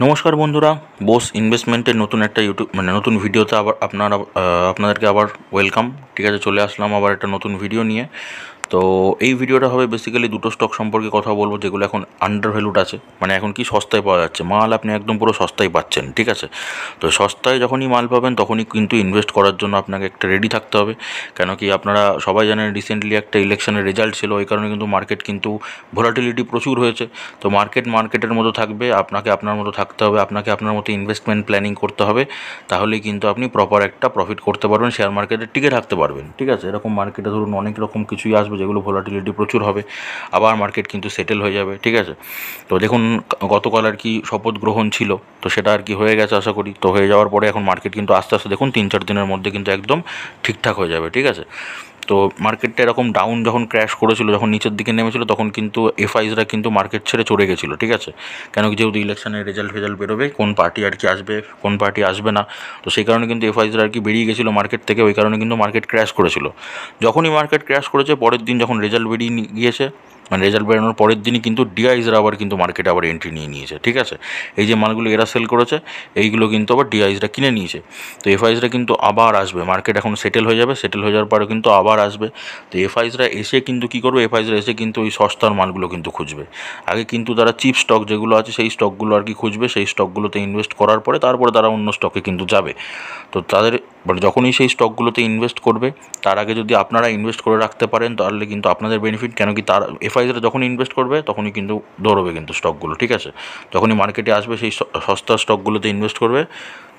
নমস্কার বন্ধুরা, বোস ইনভেস্টমেন্টের নতুন একটা নতুন ভিডিওতে আবার আপনাদেরকে আবার ওয়েলকাম। ঠিক আছে, চলে আসলাম আবার একটা নতুন ভিডিও নিয়ে। তো এই ভিডিওটা হবে বেসিক্যালি দুটো স্টক সম্পর্কে কথা বলবো, যেগুলো এখন আন্ডার ভ্যালুড আছে, মানে এখন কি সস্তায় পাওয়া যাচ্ছে মাল, আপনি একদম পুরো সস্তায় পাচ্ছেন। ঠিক আছে, তো সস্তায় যখনই মাল পাবেন তখনই কিন্তু ইনভেস্ট করার জন্য আপনাকে একটা রেডি থাকতে হবে। কেন কি আপনারা সবাই জানেন রিসেন্টলি একটা ইলেকশনের রেজাল্ট ছিল, ওই কারণে কিন্তু মার্কেট কিন্তু ভোলাটিলিটি প্রচুর হয়েছে। তো মার্কেটের মতো থাকবে, আপনাকে আপনার মতো থাকতে হবে, আপনাকে আপনার মতো ইনভেস্টমেন্ট প্ল্যানিং করতে হবে। তাহলেই কিন্তু আপনি প্রপার একটা প্রফিট করতে পারবেন, শেয়ার মার্কেটে টিকে থাকতে পারবেন। ঠিক আছে, এরকম মার্কেটে ধরুন অনেক রকম কিছুই আসবে, যেগুলো ভোলাটিলিটি প্রচুর হবে, আবার মার্কেট কিন্তু সেটেল হয়ে যাবে। ঠিক আছে, তো দেখুন গতকাল আর কি শপথ গ্রহণ ছিল, তো সেটা আর কি হয়ে গেছে আশা করি। তো হয়ে যাওয়ার পরে এখন মার্কেট কিন্তু আস্তে আস্তে দেখুন 3-4 দিনের মধ্যে কিন্তু একদম ঠিকঠাক হয়ে যাবে। ঠিক আছে, তো মার্কেটটা এরকম ডাউন যখন ক্র্যাশ করেছিল, যখন নিচের দিকে নেমেছিল, তখন কিন্তু এফআইসরা কিন্তু মার্কেট ছেড়ে চলে গেছিলো। ঠিক আছে, কেন কি যেহেতু ইলেকশনের রেজাল্ট বেরোবে, কোন পার্টি আর কি আসবে, কোন পার্টি আসবে না, তো সেই কারণে কিন্তু এফআইসরা আর কি বেরিয়ে গেছিলো মার্কেট থেকে, ওই কারণে কিন্তু মার্কেট ক্র্যাশ করেছিল। যখনই মার্কেট ক্র্যাশ করেছে, পরের দিন যখন রেজাল্ট বেরিয়ে গিয়েছে, মানে রেজাল্ট বেরোনোর পরের দিনই কিন্তু ডিআইসরা আবার কিন্তু মার্কেটে আবার এন্ট্রি নিয়ে নিয়েছে। ঠিক আছে, এই যে মালগুলো এরা সেল করেছে, এইগুলো কিন্তু আবার ডিআইসরা কিনে নিয়েছে। তো এফআইসরা কিন্তু আবার আসবে, মার্কেট এখন সেটেল হয়ে যাবে, সেটেল হয়ে যাওয়ার পরে কিন্তু আবার আসবে। তো এফআইসরা এসে কিন্তু কী করবে, এফআইসরা এসে কিন্তু ওই সস্তার মালগুলো কিন্তু খুঁজবে। আগে কিন্তু তারা চিপ স্টক যেগুলো আছে সেই স্টকগুলো আর কি খুঁজবে, সেই স্টকগুলোতে ইনভেস্ট করার পরে তারপরে তারা অন্য স্টকে কিন্তু যাবে। তো তাদের যখনই সেই স্টকগুলোতে ইনভেস্ট করবে, তার আগে যদি আপনারা ইনভেস্ট করে রাখতে পারেন, তাহলে কিন্তু আপনাদের বেনিফিট। কেন কি তার এফআইসরা যখন ইনভেস্ট করবে তখনই কিন্তু দৌড়বে কিন্তু স্টকগুলো। ঠিক আছে, যখনই মার্কেটে আসবে সেই সস্তা স্টকগুলোতে ইনভেস্ট করবে,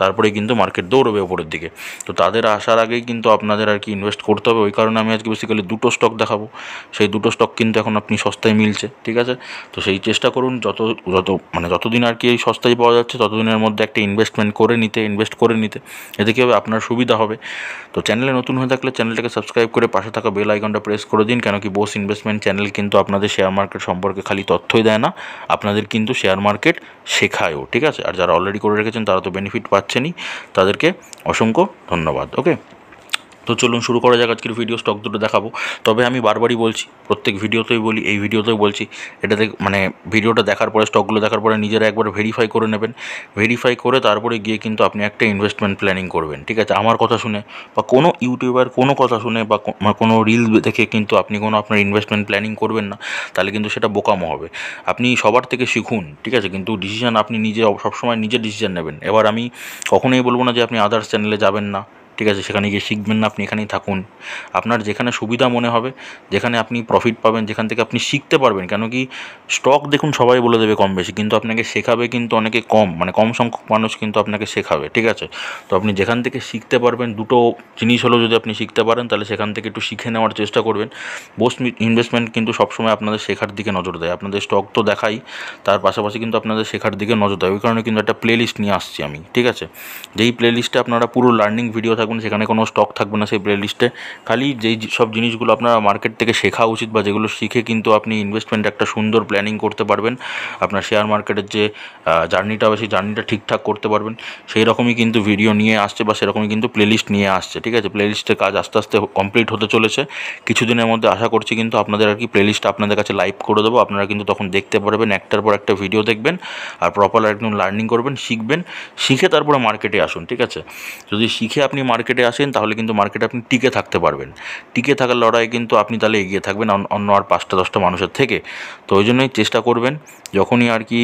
তারপরে কিন্তু মার্কেট দৌড়বে ওপরের দিকে। তো তাদের আসার আগেই কিন্তু আপনাদের আর কি ইনভেস্ট করতে হবে। ওই কারণে আমি আজকে বেসিক্যালি দুটো স্টক দেখাবো, সেই দুটো স্টক কিন্তু এখন আপনি সস্তায় মিলছে। ঠিক আছে, তো সেই চেষ্টা করুন যত যত মানে যতদিন আর কি এই সস্তায় পাওয়া যাচ্ছে ততদিনের মধ্যে একটা ইনভেস্ট করে নিতে, এতে কী হবে, আপনার সুবিধা হবে। তো চ্যানেলে নতুন হয়ে থাকলে চ্যানেলটাকে সাবস্ক্রাইব করে পাশে থাকা বেল আইকনটা প্রেস করে দিন। কেন কি বোস ইনভেস্টমেন্ট চ্যানেল কিন্তু আপনাদের শেয়ার মার্কেট সম্পর্কে খালি তথ্যই দেয় না, আপনাদের কিন্তু শেয়ার মার্কেট শেখায়ও। ঠিক আছে, আর যারা অলরেডি করে রেখেছেন তারা তো বেনিফিট পাচ্ছেনই, তাদেরকে অসংখ্য ধন্যবাদ। ওকে, তো চলুন শুরু করা যাক আজকের ভিডিও। স্টক দুটো দেখাবো, তবে আমি বারবারই বলছি, প্রত্যেক ভিডিওতেই বলি, এই ভিডিওতেও বলছি, এটাতে ভিডিওটা দেখার পরে, স্টকগুলো দেখার পরে নিজেরা একবার ভেরিফাই করে নেবেন। ভেরিফাই করে তারপরে গিয়ে কিন্তু আপনি একটা ইনভেস্টমেন্ট প্ল্যানিং করবেন। ঠিক আছে, আমার কথা শুনে বা কোনো ইউটিউবার কোনো কথা শুনে বা কোনো রিল দেখে কিন্তু আপনি কোনো আপনার ইনভেস্টমেন্ট প্ল্যানিং করবেন না, তাহলে কিন্তু সেটা বোকামো হবে। আপনি সবার থেকে শিখুন। ঠিক আছে, কিন্তু ডিসিশান আপনি নিজে সবসময় নিজের ডিসিশান নেবেন। এবার আমি কখনোই বলবো না যে আপনি আদার্স চ্যানেলে যাবেন না, ঠিক আছে, সেখানে গিয়ে শিখবেন না, আপনি এখানেই থাকুন। আপনার যেখানে সুবিধা মনে হবে, যেখানে আপনি প্রফিট পাবেন, যেখান থেকে আপনি শিখতে পারবেন। কেন কি স্টক দেখুন সবাই বলে দেবে কম বেশি, কিন্তু আপনাকে শেখাবে কিন্তু অনেকে কম, মানে কম সংখ্যক মানুষ কিন্তু আপনাকে শেখাবে। ঠিক আছে, তো আপনি যেখান থেকে শিখতে পারবেন, দুটো জিনিস হলো যদি আপনি শিখতে পারেন, তাহলে সেখান থেকে একটু শিখে নেওয়ার চেষ্টা করবেন। বোস ইনভেস্টমেন্ট কিন্তু সবসময় আপনাদের শেখার দিকে নজর দেয়। আপনাদের স্টক তো দেখাই, তার পাশাপাশি কিন্তু আপনাদের শেখার দিকে নজর দেয়। ওই কারণে কিন্তু একটা প্লে লিস্ট নিয়ে আসছি আমি। ঠিক আছে, যেই প্লে লিস্টে আপনারা পুরো লার্নিং ভিডিও থাকবেন, সেখানে কোনো স্টক থাকবে না সেই প্লে লিস্টে। খালি যেই সব জিনিসগুলো আপনারা মার্কেট থেকে শেখা উচিত, বা যেগুলো শিখে কিন্তু আপনি ইনভেস্টমেন্ট একটা সুন্দর প্ল্যানিং করতে পারবেন, আপনার শেয়ার মার্কেটের যে জার্নিটা হবে সেই জার্নিটা ঠিকঠাক করতে পারবেন, সেই রকমই কিন্তু ভিডিও নিয়ে আসছে, বা সেরকমই কিন্তু প্লে লিস্ট নিয়ে আসছে। ঠিক আছে, প্লে লিস্টের কাজ আস্তে আস্তে কমপ্লিট হতে চলেছে কিছুদিনের মধ্যে, আশা করছি কিন্তু আপনাদের আর কি প্লে লিস্টটা আপনাদের কাছে লাইভ করে দেবো। আপনারা কিন্তু তখন দেখতে পারবেন, একটার পর একটা ভিডিও দেখবেন, আর প্রপার একদম লার্নিং করবেন, শিখবেন। শিখে তারপরে মার্কেটে আসুন। ঠিক আছে, যদি শিখে আপনি মার্কেটে আসেন, তাহলে কিন্তু মার্কেটে আপনি টিকে থাকতে পারবেন। টিকে থাকার লড়াই কিন্তু আপনি তাহলে এগিয়ে থাকবেন অন্য আর 5-10টা মানুষের থেকে। তো ওই জন্যই চেষ্টা করবেন, যখনই আর কি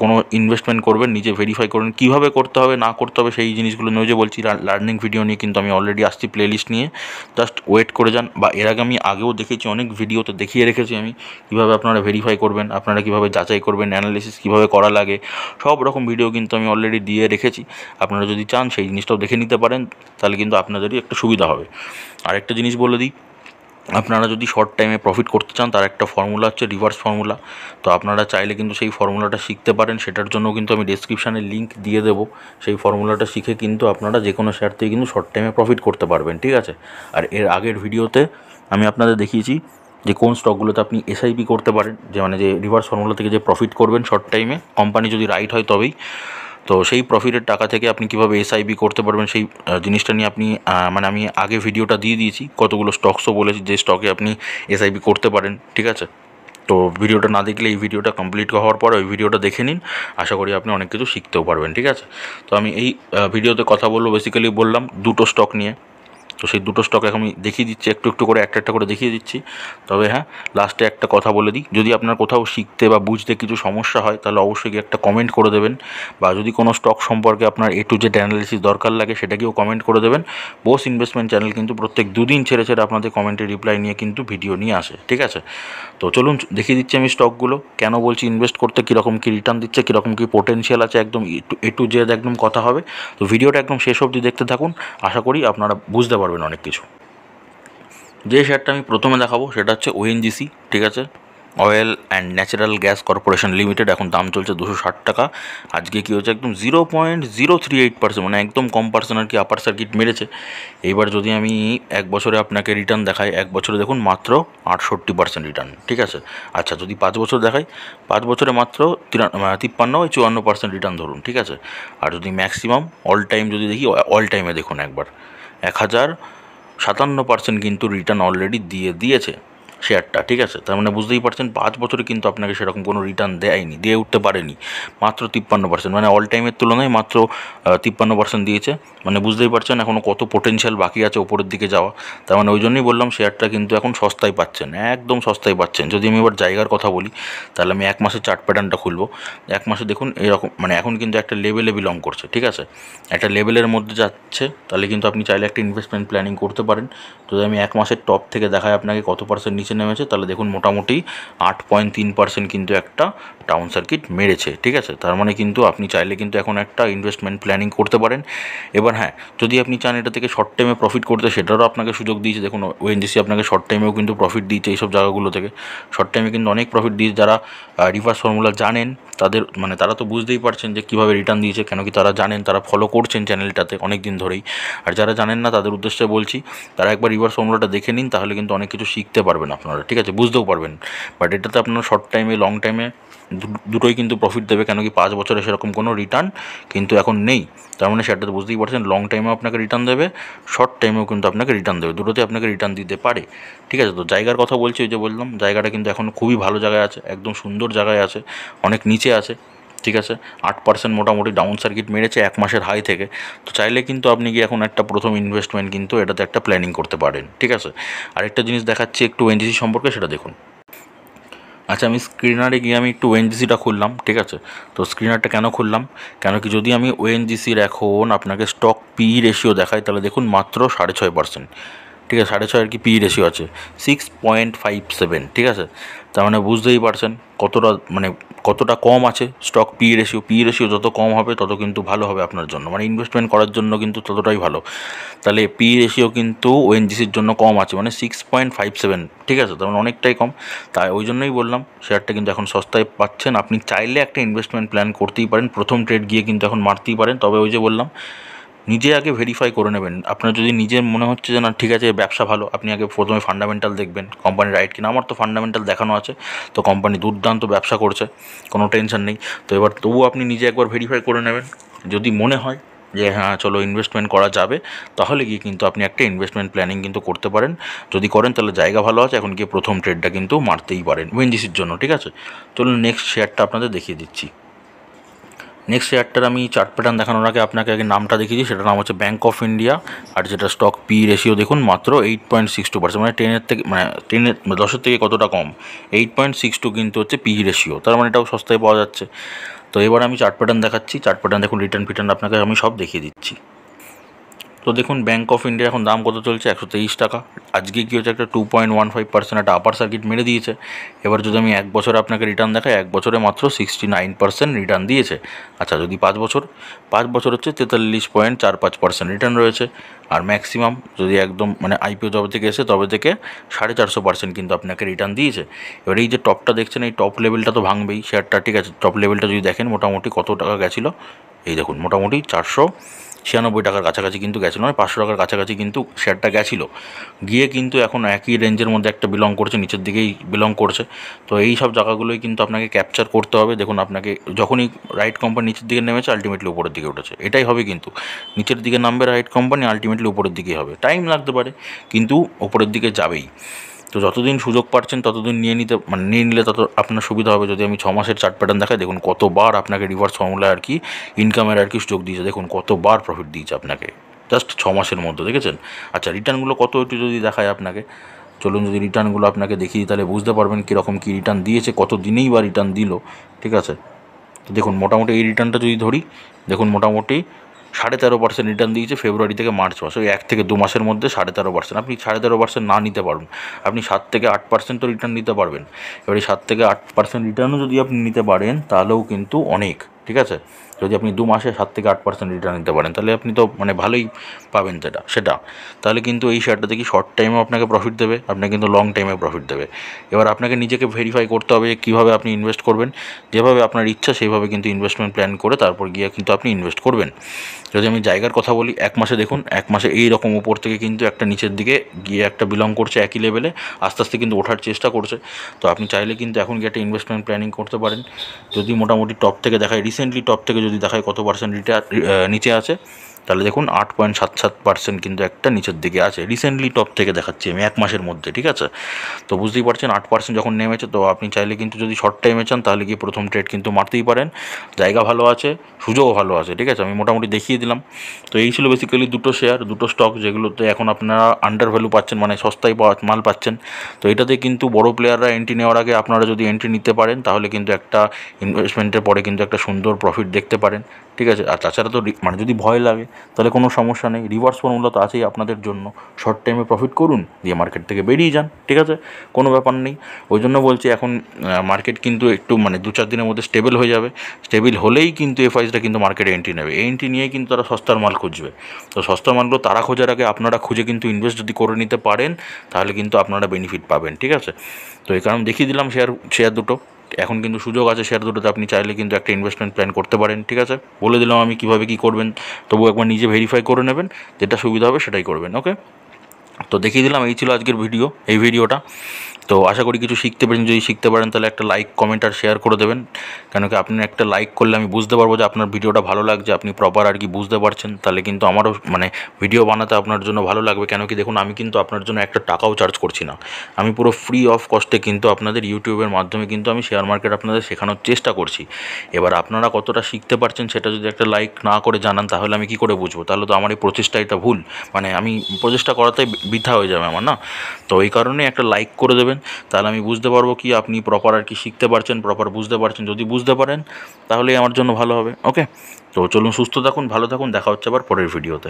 কোনো ইনভেস্টমেন্ট করবেন, নিজে ভেরিফাই করবেন কীভাবে করতে হবে না করতে হবে, সেই জিনিসগুলো নিয়ে যে বলছি লার্নিং ভিডিও নিয়ে কিন্তু আমি অলরেডি আসছি প্লে লিস্ট নিয়ে। জাস্ট ওয়েট করে যান। বা এর আগে আমি আগেও দেখেছি, অনেক ভিডিওতে দেখিয়ে রেখেছি আমি কীভাবে আপনারা ভেরিফাই করবেন, আপনারা কীভাবে যাচাই করবেন, অ্যানালিসিস কীভাবে করা লাগে, সব রকম ভিডিও কিন্তু আমি অলরেডি দিয়ে রেখেছি। আপনারা যদি চান সেই জিনিসটাও দেখে নিতে পারেন, তাহলে কিন্তু আপনাদেরই একটা সুবিধা হবে। আরেকটা জিনিস বলে দিই, আপনারা যদি শর্ট টাইমে প্রফিট করতে চান, তার একটা ফর্মুলা হচ্ছে রিভার্স ফর্মুলা। তো আপনারা চাইলে কিন্তু সেই ফর্মুলাটা শিখতে পারেন, সেটার জন্য কিন্তু আমি ডেসক্রিপশানে লিঙ্ক দিয়ে দেবো। সেই ফর্মুলাটা শিখে কিন্তু আপনারা যে কোনো শেয়ার থেকে কিন্তু শর্ট টাইমে প্রফিট করতে পারবেন। ঠিক আছে, আর এর আগের ভিডিওতে আমি আপনাদের দেখিয়েছি যে কোন স্টকগুলোতে আপনি এসআইপি করতে পারেন, যে রিভার্স ফর্মুলা থেকে যে প্রফিট করবেন শর্ট টাইমে, কোম্পানি যদি রাইট হয় তবেই। তো সেই প্রফিটের টাকা থেকে আপনি কীভাবে এসআইপি করতে পারবেন, সেই জিনিসটা নিয়ে আপনি আমি আগে ভিডিওটা দিয়ে দিয়েছি, কতগুলো স্টকসও বলেছি যে স্টকে আপনি এসআইপি করতে পারেন। ঠিক আছে, তো তো ভিডিওটা না দেখলে এই ভিডিওটা কমপ্লিট হওয়ার পর ওই ভিডিওটা দেখে নিন, আশা করি আপনি অনেক কিছু শিখতেও পারবেন। ঠিক আছে, তো আমি এই ভিডিওতে কথা বলবো বেসিক্যালি বললাম দুটো স্টক নিয়ে। তো সেই দুটো স্টক এখন আমি দেখিয়ে দিচ্ছি, একটু একটু করে একটা একটা করে দেখিয়ে দিচ্ছি। তবে হ্যাঁ, লাস্টে একটা কথা বলে দিই, যদি আপনার কোথাও শিখতে বা বুঝতে কিছু সমস্যা হয় তাহলে অবশ্যই গিয়ে একটা কমেন্ট করে দেবেন, বা যদি কোনো স্টক সম্পর্কে আপনার A to Z অ্যানালিসিস দরকার লাগে সেটাকেও কমেন্ট করে দেবেন। বোস ইনভেস্টমেন্ট চ্যানেল কিন্তু প্রত্যেক দুদিন ছেড়ে ছেড়ে আপনাদের কমেন্টের রিপ্লাই নিয়ে কিন্তু ভিডিও নিয়ে আসে। ঠিক আছে, তো চলুন দেখিয়ে দিচ্ছি আমি স্টকগুলো কেন বলছি ইনভেস্ট করতে, কীরকম কী রিটার্ন দিচ্ছে, কীরকম কী পোটেনশিয়াল আছে, একদম A to Z একদম কথা হবে। তো ভিডিওটা একদম শেষ অবধি দেখতে থাকুন, আশা করি আপনারা বুঝতে পারবেন অনেক কিছু। যে শেয়ারটা আমি প্রথমে দেখাবো সেটা হচ্ছে ONGC। ঠিক আছে, oil and natural gas corporation limited. এখন দাম চলছে 260 টাকা। আজকে কী হচ্ছে, একদম 0.038%, মানে একদম কম পার্সেন্ট আর কি আপার সার্কিট মেরেছে। এইবার যদি আমি এক বছরে আপনাকে রিটার্ন দেখাই, এক বছরে দেখুন মাত্র 68% রিটার্ন। ঠিক আছে, আচ্ছা যদি 5 বছর দেখাই, 5 বছরে মাত্র 53-54% রিটার্ন ধরুন। ঠিক আছে, আর যদি ম্যাক্সিমাম অল টাইম যদি দেখি, অল টাইমে দেখুন একবার 1057% কিন্তু রিটার্ন অলরেডি দিয়েছে শেয়ারটা। ঠিক আছে, তার মানে বুঝতেই পারছেন 5 বছরে কিন্তু আপনাকে সেরকম কোনো রিটার্ন দিয়ে উঠতে পারেনি, মাত্র 53%, মানে অল টাইমের তুলনায় মাত্র 53% দিয়েছে। মানে বুঝতেই পারছেন এখনও কত পোটেনশিয়াল বাকি আছে ওপরের দিকে যাওয়া। তার মানে ওই জন্যই বললাম শেয়ারটা কিন্তু এখন সস্তায় পাচ্ছেন, একদম সস্তায় পাচ্ছেন। যদি আমি এবার জায়গার কথা বলি, তাহলে আমি এক মাসের চার্ট প্যাটার্নটা খুলবো। এক মাসে দেখুন এরকম, মানে এখন কিন্তু একটা লেভেলে বিলং করছে। ঠিক আছে, একটা লেভেলের মধ্যে যাচ্ছে, তাহলে কিন্তু আপনি চাইলে একটা ইনভেস্টমেন্ট প্ল্যানিং করতে পারেন। যদি আমি এক মাসের টপ থেকে দেখাই আপনাকে কত পার্সেন্ট নিচে নেমেছে, তাহলে দেখুন মোটামুটি 8.3% কিন্তু একটা ডাউন সার্কিট মেরেছে। ঠিক আছে, তার মানে কিন্তু আপনি চাইলে কিন্তু এখন একটা ইনভেস্টমেন্ট প্ল্যানিং করতে পারেন। এবার হ্যাঁ, যদি আপনি চান এটা থেকে শর্ট টাইমে প্রফিট করতে, সেটারও আপনাকে সুযোগ দিয়েছে। দেখুন ONGC আপনাকে শর্ট টাইমেও কিন্তু প্রফিট দিয়েছে এইসব জায়গাগুলো থেকে। শর্ট টাইমে কিন্তু অনেক প্রফিট দিয়েছে। যারা রিভার্স ফর্মুলা জানেন তাদের, মানে তারা তো বুঝতেই পারছেন যে কীভাবে রিটার্ন দিয়েছে, কেন কি তারা জানেন, তারা ফলো করছেন চ্যানেলটাতে অনেক দিন ধরেই। আর যারা জানেন না তাদের উদ্দেশ্যে বলছি, তারা একবার রিভার্স ফর্মুলাটা দেখে নিন, তাহলে কিন্তু অনেক কিছু শিখতে পারবেন আপনারা। ঠিক আছে, বুঝতেও পারবেন। বাট এটাতে আপনারা শর্ট টাইমে লং টাইমে দুটোই কিন্তু প্রফিট দেবে, কেন কি 5 বছরে সেরকম কোনো রিটার্ন কিন্তু এখন নেই। তার মানে সেটাতে বুঝতেই পারছেন লং টাইমেও আপনাকে রিটার্ন দেবে, শর্ট টাইমেও কিন্তু আপনাকে রিটার্ন দেবে, দুটোতে আপনাকে রিটার্ন দিতে পারে। ঠিক আছে, তো জায়গার কথা বলছি, ওই যে বললাম জায়গাটা কিন্তু এখন খুবই ভালো জায়গায় আছে, একদম সুন্দর জায়গায় আছে, অনেক নিচে আছে। ঠিক আছে, 8% মোটামুটি ডাউন সার্কিট মেরেছে এক মাসের হাই থেকে। তো চাইলে কিন্তু আপনি কি এখন একটা প্রথম ইনভেস্টমেন্ট কিন্তু এটাতে একটা প্ল্যানিং করতে পারেন। ঠিক আছে, আরেকটা জিনিস দেখাচ্ছি একটু ONGC সম্পর্কে, সেটা দেখুন। আচ্ছা, আমি স্ক্রিনারে গিয়ে আমি একটু ONGCটা খুললাম। ঠিক আছে, তো স্ক্রিনারটা কেন খুললাম, কেন কি যদি আমি ONGCর এখন আপনাকে স্টক PE রেশিও দেখাই, তাহলে দেখুন মাত্র 6.5%। ঠিক আছে, 6.5 আর কি PE রেশিও আছে 6.57। ঠিক আছে, তার মানে বুঝতেই পারছেন কতটা কম আছে স্টক PE রেশিও যত কম হবে তত কিন্তু ভালো হবে আপনার জন্য, মানে ইনভেস্টমেন্ট করার জন্য কিন্তু ততটাই ভালো। তাহলে PE রেশিও কিন্তু ONGCর জন্য কম আছে, মানে 6.57। ঠিক আছে, তার মানে অনেকটাই কম। তাই ওই জন্যই বললাম শেয়ারটা কিন্তু এখন সস্তায় পাচ্ছেন। আপনি চাইলে একটা ইনভেস্টমেন্ট প্ল্যান করতেই পারেন, প্রথম ট্রেড গিয়ে কিন্তু এখন মারতেই পারেন। তবে ওই যে বললাম, নিজে আগে ভেরিফাই করে নেবেন। আপনার যদি নিজের মনে হচ্ছে যে না ঠিক আছে ব্যবসা ভালো, আপনি আগে প্রথমে ফান্ডামেন্টাল দেখবেন কোম্পানি রাইট কিনা। আমার তো ফান্ডামেন্টাল দেখানো আছে, তো কোম্পানি দুর্দান্ত ব্যবসা করছে, কোনো টেনশন নেই। তো এবার তবুও আপনি নিজে একবার ভেরিফাই করে নেবেন। যদি মনে হয় যে হ্যাঁ চলো ইনভেস্টমেন্ট করা যাবে, তাহলে গিয়ে কিন্তু আপনি একটা ইনভেস্টমেন্ট প্ল্যানিং কিন্তু করতে পারেন। যদি করেন তাহলে জায়গা ভালো আছে, এখন গিয়ে প্রথম ট্রেডটা কিন্তু মারতেই পারেন ONGCর জন্য। ঠিক আছে, চলুন নেক্সট শেয়ারটা আপনাদের দেখিয়ে দিচ্ছি। নেক্সট শেয়ারটার আমি চার্ট প্যাটার্ন দেখানোর আগে আপনাকে আগে নামটা দেখিয়েছি, সেটার নাম হচ্ছে ব্যাঙ্ক অফ ইন্ডিয়া। আর যেটা স্টক PE রেশিও দেখুন মাত্র 8.62%, মানে 10-এর থেকে কতটা কম, 8.62 কিন্তু হচ্ছে PE রেশিও। তার মানে এটাও সস্তায় পাওয়া যাচ্ছে। তো এবার আমি চার্ট প্যাটার্ন দেখাচ্ছি। চার্ট প্যাটার্ন দেখুন, রিটার্ন আপনাকে আমি সব দেখিয়ে দিচ্ছি। তো দেখুন ব্যাঙ্ক অফ ইন্ডিয়া এখন দাম কত চলছে, 123 টাকা। আজকে কী হচ্ছে, একটা 2.15% একটা আপার সার্কিট মেরে দিয়েছে। এবার যদি আমি এক বছরে আপনাকে রিটার্ন দেখাই, এক বছরে মাত্র 69% রিটার্ন দিয়েছে। আচ্ছা যদি 5 বছর হচ্ছে 43.45% রিটার্ন রয়েছে। আর ম্যাক্সিমাম যদি একদম মানে IPO যবে থেকে এসে তবে থেকে 450% কিন্তু আপনাকে রিটার্ন দিয়েছে। এবার এই যে টপটা দেখছেন, এই টপ লেভেলটা তো ভাঙবেই শেয়ারটা। ঠিক আছে, টপ লেভেলটা যদি দেখেন মোটামুটি কত টাকা গেছিলো, এই দেখুন মোটামুটি 496 টাকার কাছাকাছি কিন্তু গেছিলো, মানে 500 টাকার কাছাকাছি কিন্তু শেয়ারটা গেছিলো। গিয়ে কিন্তু এখন একই রেঞ্জের মধ্যে একটা বিলং করছে, নিচের দিকেই বিলং করছে। তো এই সব জায়গাগুলোই কিন্তু আপনাকে ক্যাপচার করতে হবে। দেখুন আপনাকে যখনই রাইট কোম্পানি নিচের দিকে নেমেছে, আলটিমেটলি উপরের দিকে উঠেছে, এটাই হবে। কিন্তু নিচের দিকে নামবে রাইট কোম্পানি, আলটিমেটলি উপরের দিকেই হবে। টাইম লাগতে পারে কিন্তু উপরের দিকে যাবেই। তো যতদিন সুযোগ পাচ্ছেন ততদিন নিয়ে নিলে তত আপনার সুবিধা হবে। যদি আমি 6 মাসের চার্ট প্যাটার্ন দেখাই, দেখুন কতবার আপনাকে রিভার্স ফর্মুলায় আর কি ইনকামের আর কি সুযোগ দিয়েছে, দেখুন কতবার প্রফিট দিয়েছে আপনাকে জাস্ট 6 মাসের মধ্যে, দেখেছেন। আচ্ছা, রিটার্নগুলো কত একটু যদি দেখায় আপনাকে, চলুন যদি রিটার্নগুলো আপনাকে দেখি তাহলে বুঝতে পারবেন কীরকম কী রিটার্ন দিয়েছে, কত দিনেই বা রিটার্ন দিল, ঠিক আছে। তো দেখুন মোটামুটি এই রিটার্নটা যদি ধরি, দেখুন মোটামুটি 13.5% রিটার্ন দিয়েছে ফেব্রুয়ারি থেকে মার্চ মাস, ওই 1 থেকে 2 মাসের মধ্যে 13.5%। আপনি 13.5% না নিতে পারুন, আপনি 7 থেকে 8% তো রিটার্ন নিতে পারবেন। এবার এই 7 থেকে 8% রিটার্নও যদি আপনি নিতে পারেন তাহলেও কিন্তু অনেক, ঠিক আছে। যদি আপনি 2 মাসে 7 থেকে 8% রিটার্ন নিতে পারেন তাহলে আপনি তো মানে ভালোই পাবেন সেটা। তাহলে কিন্তু এই শেয়ারটাতে কি শর্ট টাইমে আপনাকে প্রফিট দেবে, আপনাকে কিন্তু লং টাইমে প্রফিট দেবে। এবার আপনাকে নিজেকে ভেরিফাই করতে হবে যে কীভাবে আপনি ইনভেস্ট করবেন। যেভাবে আপনার ইচ্ছা সেইভাবে কিন্তু ইনভেস্টমেন্ট প্ল্যান করে তারপর গিয়ে কিন্তু আপনি ইনভেস্ট করবেন। যদি আমি জায়গার কথা বলি, 1 মাসে দেখুন, 1 মাসে এই রকম উপর থেকে কিন্তু একটা নিচের দিকে গিয়ে একটা বিলং করছে একই লেভেলে, আস্তে আস্তে কিন্তু ওঠার চেষ্টা করছে। তো আপনি চাইলে কিন্তু এখন গিয়ে একটা ইনভেস্টমেন্ট প্ল্যানিং করতে পারেন। যদি মোটামুটি টপ থেকে দেখায়, রিসেন্টলি টপ থেকে যদি দেখায় কত পার্সেন্ট নিচে আছে, তাহলে দেখুন 8.77% কিন্তু একটা নিচের দিকে আছে, রিসেন্টলি টপ থেকে দেখাচ্ছি আমি 1 মাসের মধ্যে, ঠিক আছে। তো বুঝতেই পারছেন 8% যখন নেমেছে, তো আপনি চাইলে কিন্তু যদি শর্ট টাইমে চান তাহলে গিয়ে প্রথম ট্রেড কিন্তু মারতেই পারেন। জায়গা ভালো আছে, সুযোগও ভালো আছে, ঠিক আছে, আমি মোটামুটি দেখিয়ে দিলাম। তো এই ছিল বেসিক্যালি দুটো স্টক যেগুলোতে এখন আপনারা আন্ডার ভ্যালু পাচ্ছেন, মানে সস্তায় মাল পাচ্ছেন। তো এটাতে কিন্তু বড় প্লেয়াররা এন্ট্রি নেওয়ার আগে আপনারা যদি এন্ট্রি নিতে পারেন তাহলে কিন্তু একটা ইনভেস্টমেন্টের পরে কিন্তু একটা সুন্দর প্রফিট দেখতে পারেন, ঠিক আছে। আর তাছাড়া তো মানে যদি ভয় লাগে তাহলে কোনো সমস্যা নেই, রিভার্স ফর্মুলা তো আছেই আপনাদের জন্য। শর্ট টাইমে প্রফিট করুন, দিয়ে মার্কেট থেকে বেরিয়ে যান, ঠিক আছে, কোনো ব্যাপার নেই। ওই জন্য বলছি এখন মার্কেট কিন্তু একটু মানে 2-4 দিনের মধ্যে স্টেবল হয়ে যাবে। স্টেবল হলেই কিন্তু এফআইসরা কিন্তু মার্কেটে এন্ট্রি নেবে, এন্ট্রি নিয়েই কিন্তু তারা সস্তার মাল খুঁজবে। তো সস্তার মালগুলো তারা খোঁজার আগে আপনারা খুঁজে কিন্তু ইনভেস্ট যদি করে নিতে পারেন তাহলে কিন্তু আপনারা বেনিফিট পাবেন, ঠিক আছে। তো এই কারণে দেখিয়ে দিলাম শেয়ার দুটো। এখন কিন্তু সুযোগ আছে শেয়ার দুটোতে, আপনি চাইলে কিন্তু একটা ইনভেস্টমেন্ট প্ল্যান করতে পারেন, ঠিক আছে। বলে দিলাম আমি কীভাবে কী করবেন, তবু একবার নিজে ভেরিফাই করে নেবেন, যেটা সুবিধা হবে সেটাই করবেন, ওকে। তো দেখিয়ে দিলাম, এই ছিল আজকের ভিডিওটা। তো আশা করি কিছু শিখতে পারেন, যদি শিখতে পারেন তাহলে একটা লাইক, কমেন্ট আর শেয়ার করে দেবেন। কেন কি আপনি একটা লাইক করলে আমি বুঝতে পারবো যে আপনার ভিডিওটা ভালো লাগছে, আপনি প্রপার আর কি বুঝতে পারছেন, তাহলে কিন্তু আমারও মানে ভিডিও বানাতে আপনার জন্য ভালো লাগবে। কেন কি দেখুন, আমি কিন্তু আপনার জন্য একটা টাকাও চার্জ করছি না, আমি পুরো ফ্রি অফ কস্টে কিন্তু আপনাদের ইউটিউবের মাধ্যমে কিন্তু আমি শেয়ার মার্কেট আপনাদের শেখানোর চেষ্টা করছি। এবার আপনারা কতটা শিখতে পারছেন সেটা যদি একটা লাইক না করে জানান তাহলে আমি কী করে বুঝবো, তাহলে তো আমার এই প্রচেষ্টা এটা ভুল, মানে আমি প্রচেষ্টা করাটাই বৃথা হয়ে যাবে আমার, না। তো এই কারণে একটা লাইক করে দেবেন, তাহলে আমি বুঝতে পারবো কি আপনি প্রপার আর কি শিখতে পারছেন, প্রপার বুঝতে পারছেন। যদি বুঝতে পারেন তাহলেই আমার জন্য ভালো হবে, ওকে। তো চলুন, সুস্থ থাকুন, ভালো থাকুন, দেখা হচ্ছে আবার পরের ভিডিওতে।